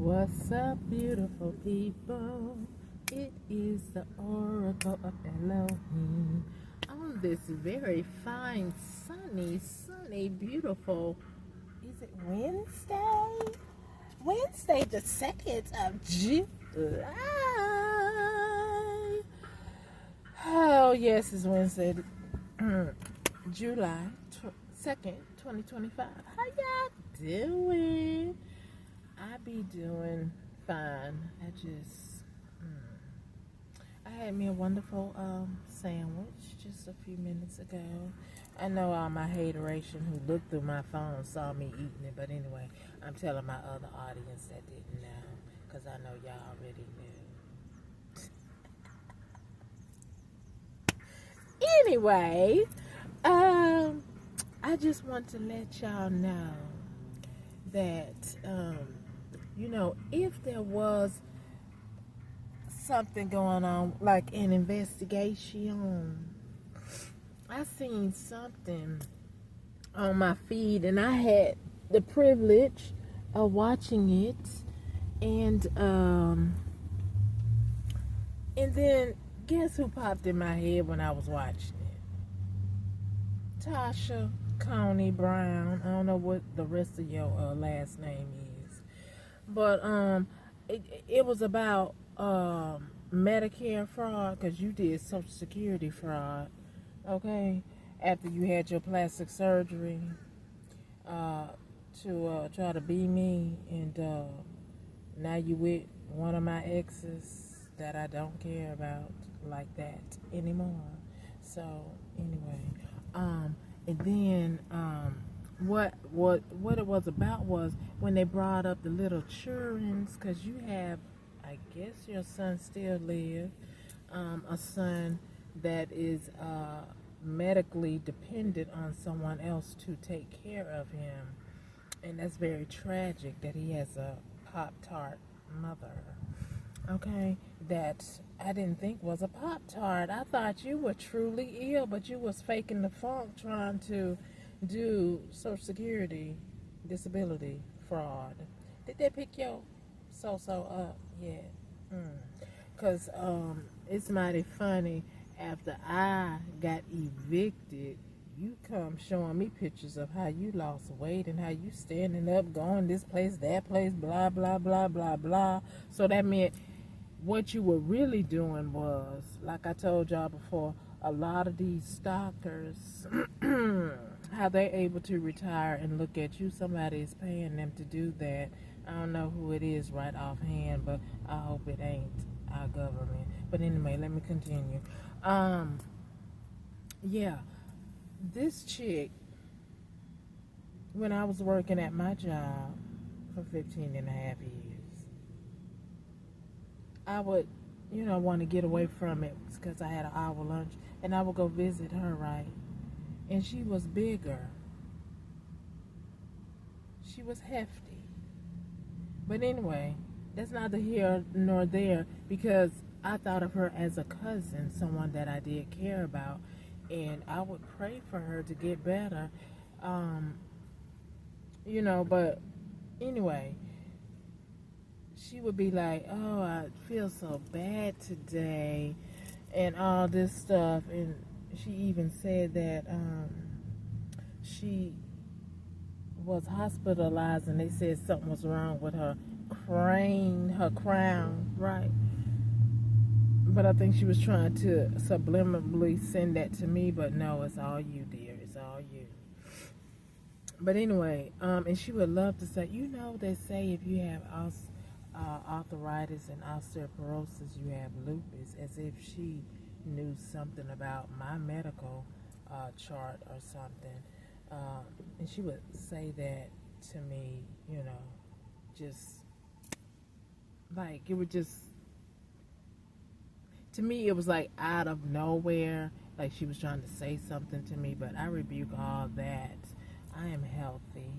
What's up, beautiful people? It is the Oracle of Elohim on this very fine, sunny, beautiful. Is it Wednesday? Wednesday, the 2nd of July. Oh, yes, it's Wednesday, July 2nd, 2025. How y'all doing? I be doing fine. I had me a wonderful sandwich just a few minutes ago. I know all my hateration who looked through my phone saw me eating it, but anyway, I'm telling my other audience that didn't know, because I know y'all already knew. Anyway, I just want to let y'all know that if there was something going on, like an investigation, I seen something on my feed, and I had the privilege of watching it, and then guess who popped in my head when I was watching it? Tasha Coney Brown. I don't know what the rest of your last name is, but it was about Medicare fraud, because you did Social Security fraud, okay, after you had your plastic surgery to try to be me, and now you with one of my exes that I don't care about like that anymore. So anyway, and then what it was about was when they brought up the little childrens, because you have, I guess your son still live, a son that is medically dependent on someone else to take care of him, and that's very tragic that he has a Pop-Tart mother, okay, that I didn't think was a Pop-Tart. I thought you were truly ill, but you was faking the funk trying to do Social Security disability fraud. Did they pick your so up yet? Because it's mighty funny. After I got evicted, you come showing me pictures of how you lost weight and how you standing up, going this place, that place, blah, blah, blah, blah, blah. So that meant what you were really doing was, like I told y'all before, a lot of these stalkers, how they're able to retire and look at you. Somebody is paying them to do that. I don't know who it is right offhand, but I hope it ain't our government. But anyway, let me continue. Yeah, this chick, when I was working at my job for 15 and a half years, I would, want to get away from it because I had an hour lunch, and I would go visit her, right? And she was bigger. She was hefty. But anyway, that's neither here nor there, because I thought of her as a cousin, someone that I did care about, and I would pray for her to get better. But anyway, she would be like, "Oh, I feel so bad today," and all this stuff. And she even said that she was hospitalized, and they said something was wrong with her crown, right? But I think she was trying to subliminally send that to me, but no, it's all you, dear. It's all you. But anyway, and she would love to say, they say if you have arthritis and osteoporosis, you have lupus, as if she knew something about my medical chart or something. And she would say that to me, just like it would just, to me, it was like out of nowhere, like she was trying to say something to me, but I rebuke all that. I am healthy.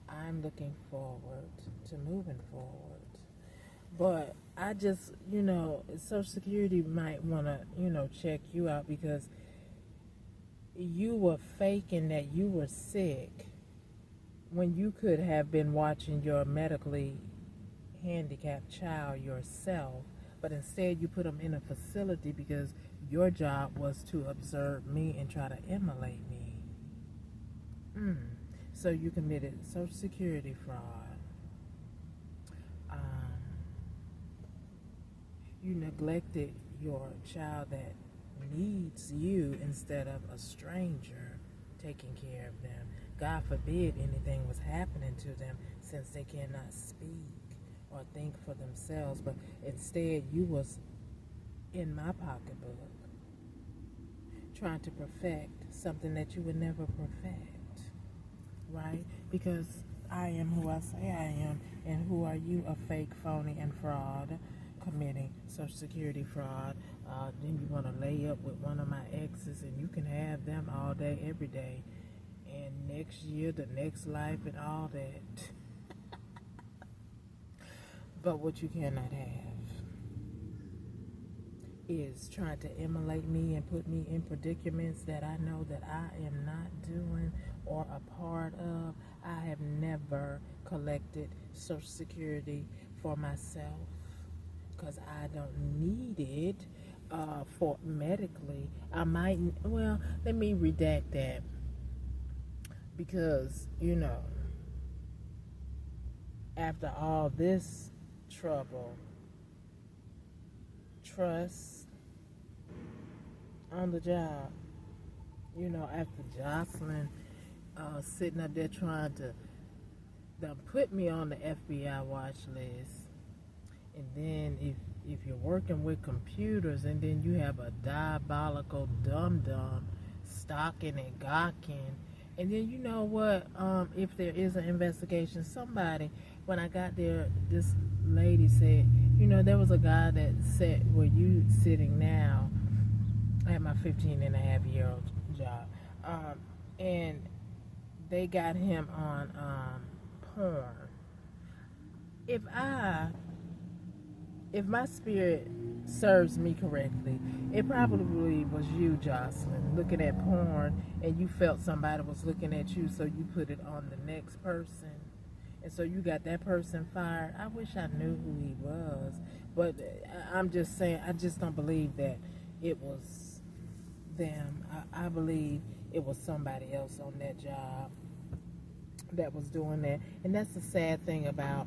I'm looking forward to moving forward. But I just, Social Security might want to, check you out, because you were faking that you were sick when you could have been watching your medically handicapped child yourself, but instead you put them in a facility because your job was to observe me and try to emulate me. So you committed Social Security fraud. You neglected your child that needs you instead of a stranger taking care of them. God forbid anything was happening to them, since they cannot speak or think for themselves, but instead you was in my pocketbook trying to perfect something that you would never perfect, right? Because I am who I say I am, and who are you? A fake, phony, and fraud, committing Social Security fraud. Then you want to lay up with one of my exes, and you can have them all day, every day, and next year, the next life, and all that. But what you cannot have is trying to emulate me and put me in predicaments that I know that I am not doing or a part of. I have never collected Social Security for myself because I don't need it for medically. I might, well, let me redact that, because, after all this trouble, trust on the job, after Jocelyn sitting up there trying to put me on the FBI watch list, and then if you're working with computers and then you have a diabolical dum-dum stalking and gawking, and then you know what, if there is an investigation, somebody, when I got there, this lady said, there was a guy that sat where you sitting now at my 15-and-a-half-year-old job, and they got him on porn. If my spirit serves me correctly, it probably was you, Jocelyn, looking at porn, and you felt somebody was looking at you, so you put it on the next person, and so you got that person fired. I wish I knew who he was, but I'm just saying, I just don't believe that it was them. I believe it was somebody else on that job that was doing that, and that's the sad thing about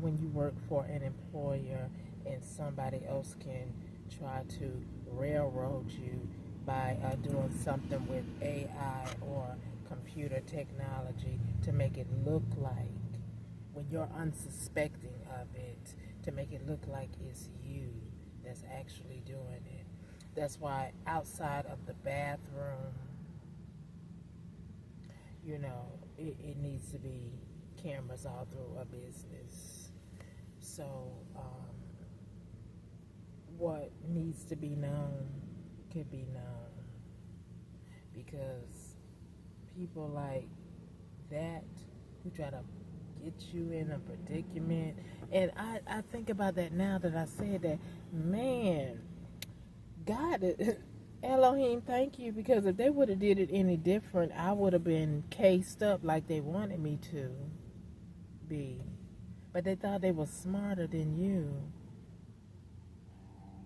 when you work for an employer and somebody else can try to railroad you by doing something with AI or computer technology to make it look like, when you're unsuspecting of it, to make it look like it's you that's actually doing it. That's why outside of the bathroom, it needs to be cameras all through a business. So what needs to be known could be known, because people like that who try to get you in a predicament, and I think about that now that I said that, man, God, Elohim, thank you, because if they would have did it any different, I would have been cased up like they wanted me to be. But they thought they were smarter than you.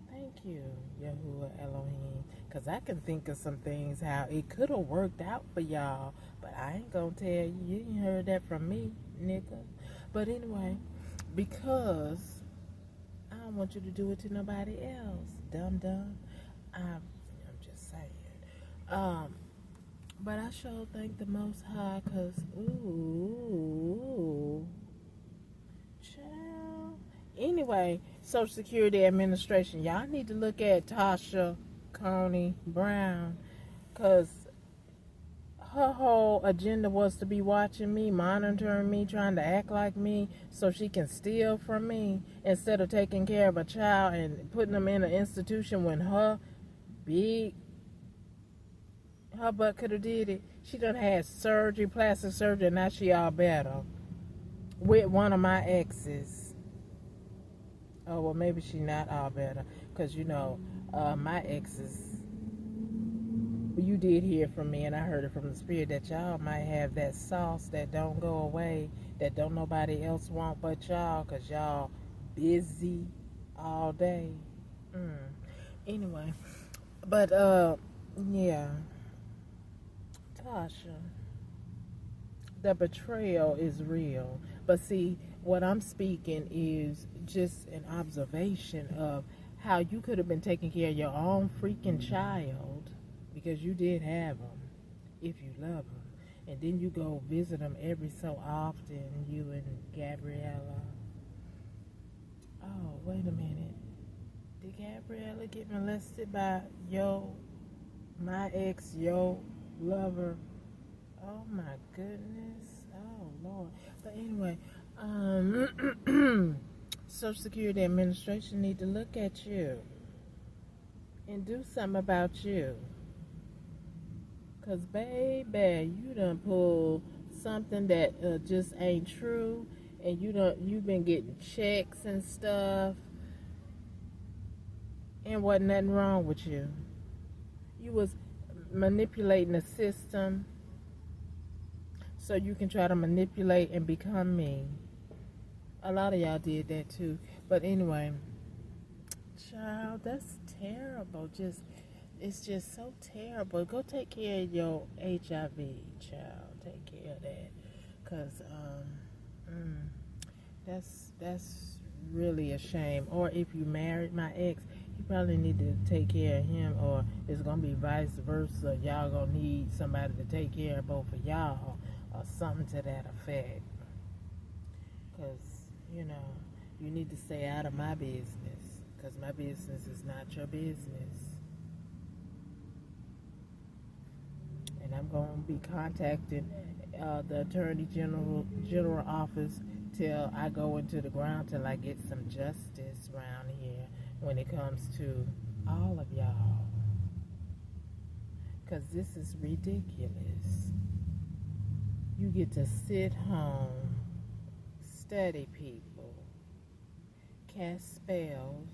Thank you, Yahuwah Elohim, because I can think of some things how it could have worked out for y'all, but I ain't gonna tell you. You ain't heard that from me, nigga. But anyway, because I don't want you to do it to nobody else, dum-dum. I'm just saying. But I sure thank the Most High, because, ooh, child. Anyway, Social Security Administration, y'all need to look at Tasha Coney Brown, because her whole agenda was to be watching me, monitoring me, trying to act like me so she can steal from me, instead of taking care of a child and putting them in an institution when her butt could have did it. She done had surgery, plastic surgery, and now she all better with one of my exes. Oh, well, maybe she not all better, because, my exes, you did hear from me, and I heard it from the Spirit that y'all might have that sauce that don't go away, that don't nobody else want but y'all, cause y'all busy all day. Mm. Anyway, but yeah, Tasha, the betrayal is real. But see, what I'm speaking is just an observation of how you could have been taking care of your own freaking child because you did have them, if you love them. And then you go visit them every so often, you and Gabriella. Oh, wait a minute. Did Gabriella get molested by my ex, lover? Oh my goodness. Oh Lord. But anyway, Social Security Administration need to look at you and do something about you. Cause baby, you done pulled something that just ain't true, and you've been getting checks and stuff, and wasn't nothing wrong with you. You was manipulating the system so you can try to manipulate and become me. A lot of y'all did that too. But anyway, child, that's terrible. It's just so terrible. Go take care of your HIV, child. Take care of that. Cause that's really a shame. Or if you married my ex, you probably need to take care of him, or it's gonna be vice versa. Y'all gonna need somebody to take care of both of y'all, or something to that effect. Cause you need to stay out of my business. Cause my business is not your business. And I'm going to be contacting the Attorney General office till I go into the ground, till I get some justice around here when it comes to all of y'all. Because this is ridiculous. You get to sit home, study people, cast spells,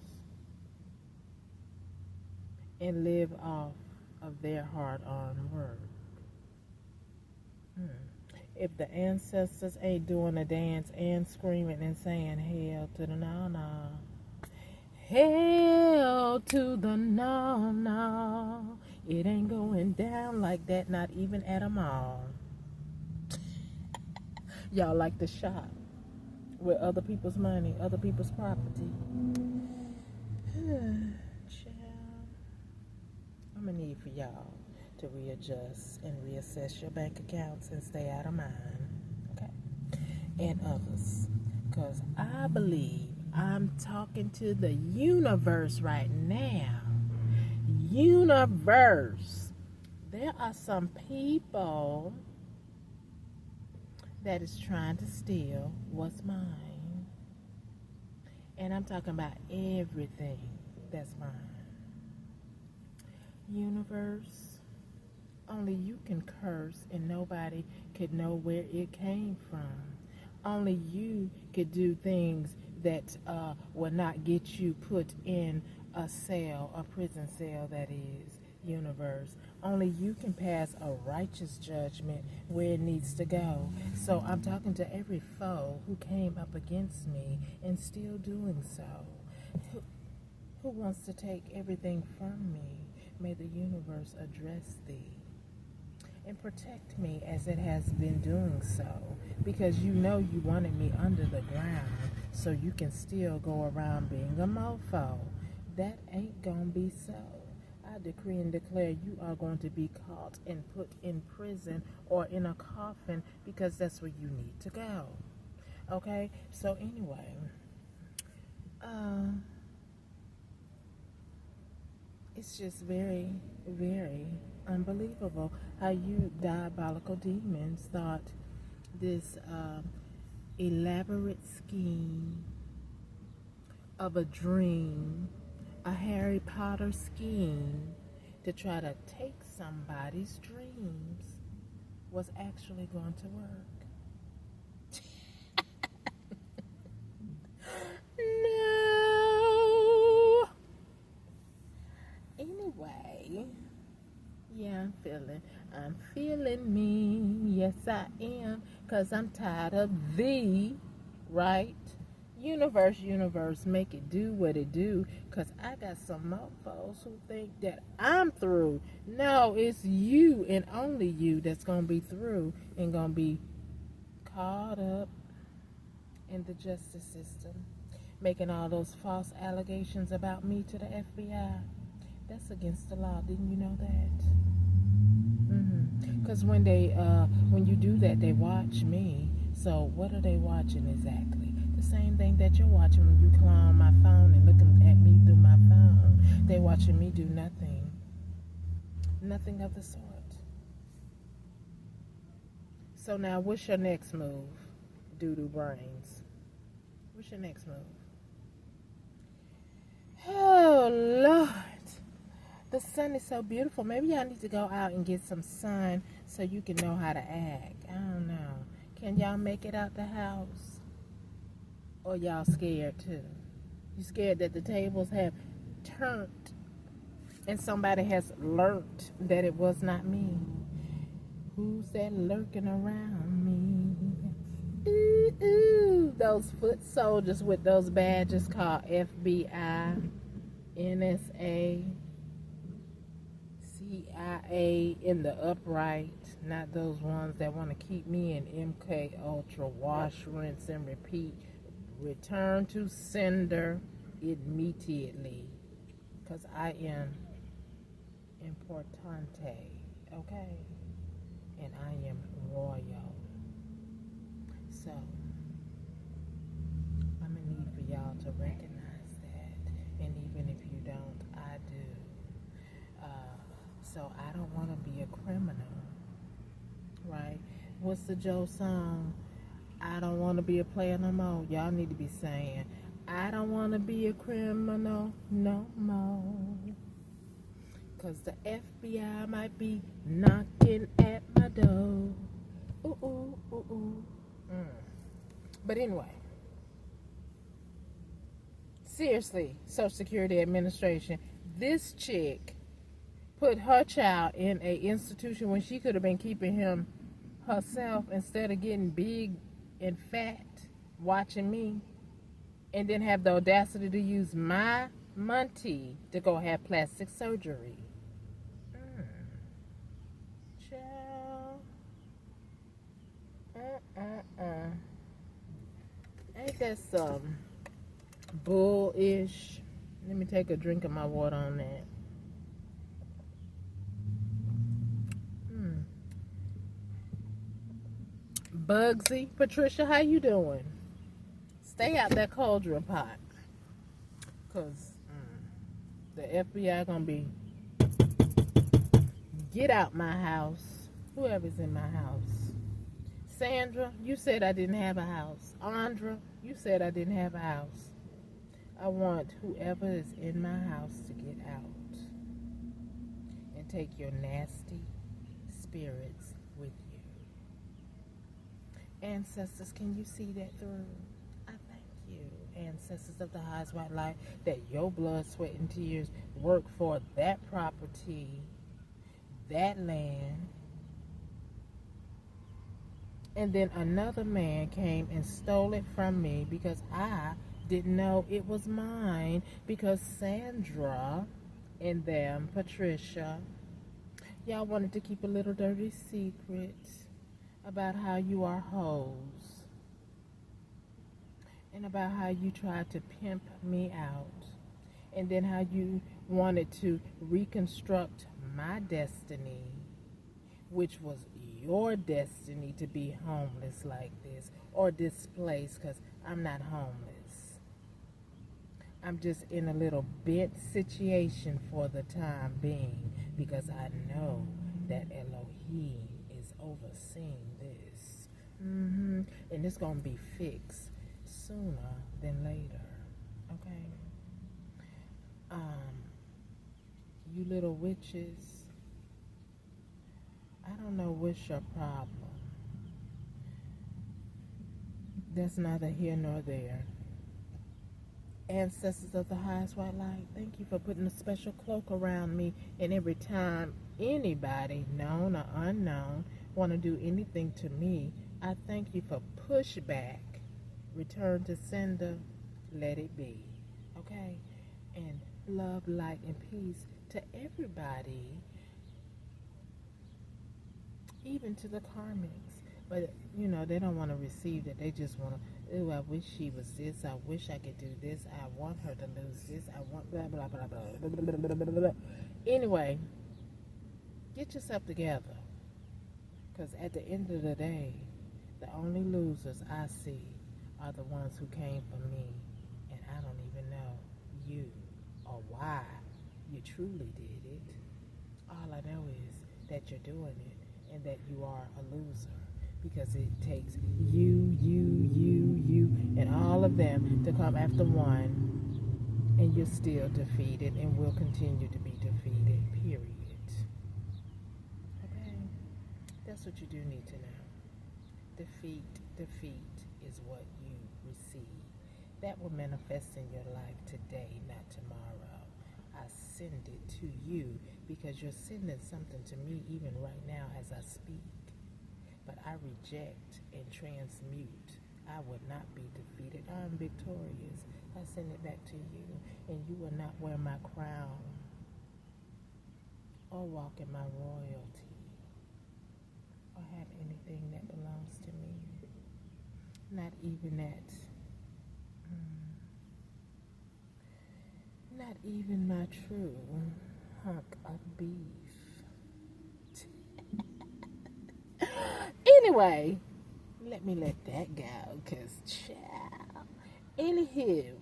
and live off of their hard-earned work. If the ancestors ain't doing a dance and screaming and saying hell to the no, hell to the no, it ain't going down like that, not even at a mall. Y'all like to shop with other people's money, other people's property. Child, I'm gonna need for y'all to readjust and reassess your bank accounts and stay out of mine, okay? And others, because I believe I'm talking to the universe right now. Universe. There are some people that is trying to steal what's mine. And I'm talking about everything that's mine. Universe, only you can curse and nobody could know where it came from. Only you could do things that will not get you put in a cell, a prison cell, that is. Universe, only you can pass a righteous judgment where it needs to go. So I'm talking to every foe who came up against me and still doing so. Who wants to take everything from me? May the universe address thee and protect me as it has been doing so, because you wanted me under the ground so you can still go around being a mofo. That ain't gonna be so. I decree and declare you are going to be caught and put in prison or in a coffin, because that's where you need to go. Okay? So anyway, it's just very, very unbelievable how you diabolical demons thought this elaborate scheme of a dream, a Harry Potter scheme to try to take somebody's dreams, was actually going to work. No. Anyway, yeah, calling me. Yes, I am, 'cause I'm tired of thee, right? Universe, make it do what it do, 'cause I got some mofos who think that I'm through. No, it's you and only you that's gonna be through and gonna be caught up in the justice system, making all those false allegations about me to the FBI. That's against the law. Didn't you know that? Because when you do that, they watch me. So what are they watching exactly? The same thing that you're watching when you clown my phone and looking at me through my phone. They watching me do nothing of the sort. So now, what's your next move, Doodoo Brains? What's your next move? Oh Lord. The sun is so beautiful. Maybe y'all need to go out and get some sun so you can know how to act. I don't know. Can y'all make it out the house? Or y'all scared too? You scared that the tables have turned and somebody has learned that it was not me? Who's that lurking around me? Ooh, ooh. Those foot soldiers with those badges called FBI, NSA, CIA in the upright, not those ones that want to keep me in MK Ultra, wash, rinse, and repeat. Return to sender immediately, because I am importante, okay? And I am royal. So, I'm in need for y'all to recognize that. And even if you don't, I do. So I don't want to be a criminal, right? What's the Joe song? I don't want to be a player no more. Y'all need to be saying, I don't want to be a criminal no more. Because the FBI might be knocking at my door. Ooh, ooh, ooh, ooh. But anyway, seriously, Social Security Administration, this chick put her child in a institution when she could have been keeping him herself instead of getting big and fat watching me, and then have the audacity to use my money to go have plastic surgery. Child. Ain't that some bullish? Let me take a drink of my water on that. Bugsy, Patricia, how you doing? Stay out that cauldron pot, cause the FBI gonna be get out my house. Whoever's in my house. Sandra, you said I didn't have a house. Andra, you said I didn't have a house. I want whoever is in my house to get out and take your nasty spirits with you. Ancestors, can you see that through? I thank you, ancestors of the highest white light, that your blood, sweat, and tears work for that property, that land, and then another man came and stole it from me because I didn't know it was mine, because Sandra and them, Patricia, y'all wanted to keep a little dirty secret about how you are hoes and about how you tried to pimp me out, and then how you wanted to reconstruct my destiny, which was your destiny, to be homeless like this or displaced, because I'm not homeless. I'm just in a little bent situation for the time being, because I know that Elohim is overseeing this. And it's going to be fixed sooner than later. Okay? You little witches, I don't know what's your problem. That's neither here nor there. Ancestors of the highest white light, thank you for putting a special cloak around me, and every time anybody, known or unknown, want to do anything to me, I thank you for pushback. Return to sender, let it be. Okay? And love, light, and peace to everybody, even to the karmics. But, they don't want to receive that. They just want to, ooh, I wish she was this. I wish I could do this. I want her to lose this. I want blah, blah, blah, blah, blah, blah, blah, blah, blah. Anyway, get yourself together. Because at the end of the day, the only losers I see are the ones who came for me. And I don't even know you or why you truly did it. All I know is that you're doing it and that you are a loser. Because it takes you, and all of them to come after one, and you're still defeated and will continue to be defeated, period. Okay? That's what you do need to know. Defeat is what you receive. That will manifest in your life today, not tomorrow. I send it to you because you're sending something to me even right now as I speak. But I reject and transmute. I would not be defeated. I'm victorious. I send it back to you, and you will not wear my crown or walk in my royalty or have anything that belongs to me. Not even that. Not even my true hunk of beef. Anyway, let me let that go, because, child. Anywho,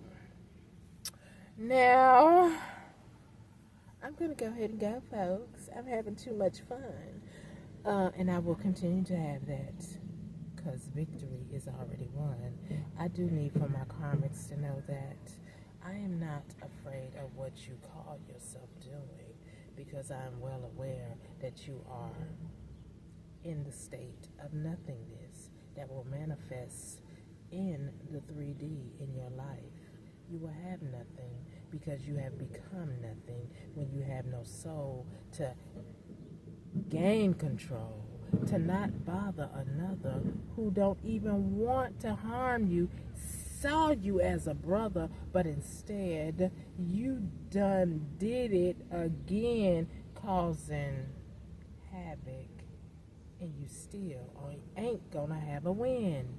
now, I'm going to go ahead and go, folks. I'm having too much fun, and I will continue to have that, because victory is already won. I do need for my karmics to know that I am not afraid of what you call yourself doing, because I am well aware that you are in the state of nothingness that will manifest in the 3D in your life. You will have nothing because you have become nothing when you have no soul to gain control, to not bother another who don't even want to harm you, saw you as a brother, but instead you done did it again, causing havoc. And you still ain't gonna have a win.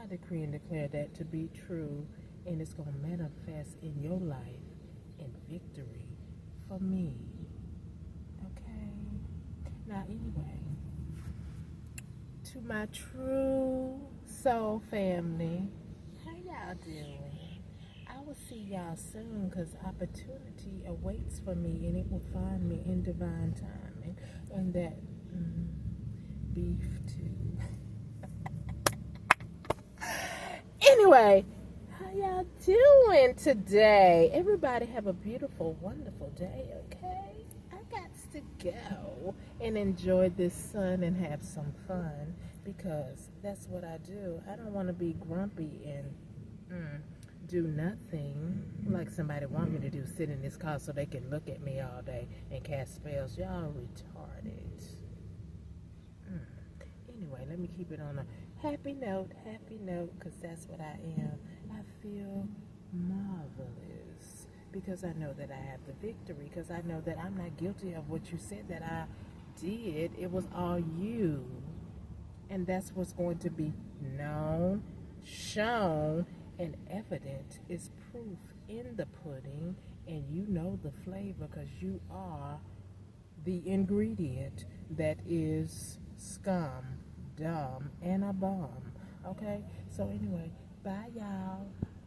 I decree and declare that to be true, and it's gonna manifest in your life in victory for me. Okay? Now, anyway, to my true soul family, how y'all doing? I will see y'all soon, because opportunity awaits for me, and it will find me in divine timing. And that beef too. Anyway, how y'all doing today? Everybody have a beautiful, wonderful day, okay? I got to go and enjoy this sun and have some fun, because that's what I do. I don't want to be grumpy and do nothing like somebody want me to do, sit in this car so they can look at me all day and cast spells. Y'all retarded. Anyway, let me keep it on a happy note, because that's what I am. I feel marvelous because I know that I have the victory, because I know that I'm not guilty of what you said that I did. It was all you. And that's what's going to be known, shown, and evident is proof in the pudding, and you know the flavor because you are the ingredient that is scum, dumb, and a bum. Okay? So anyway, bye y'all.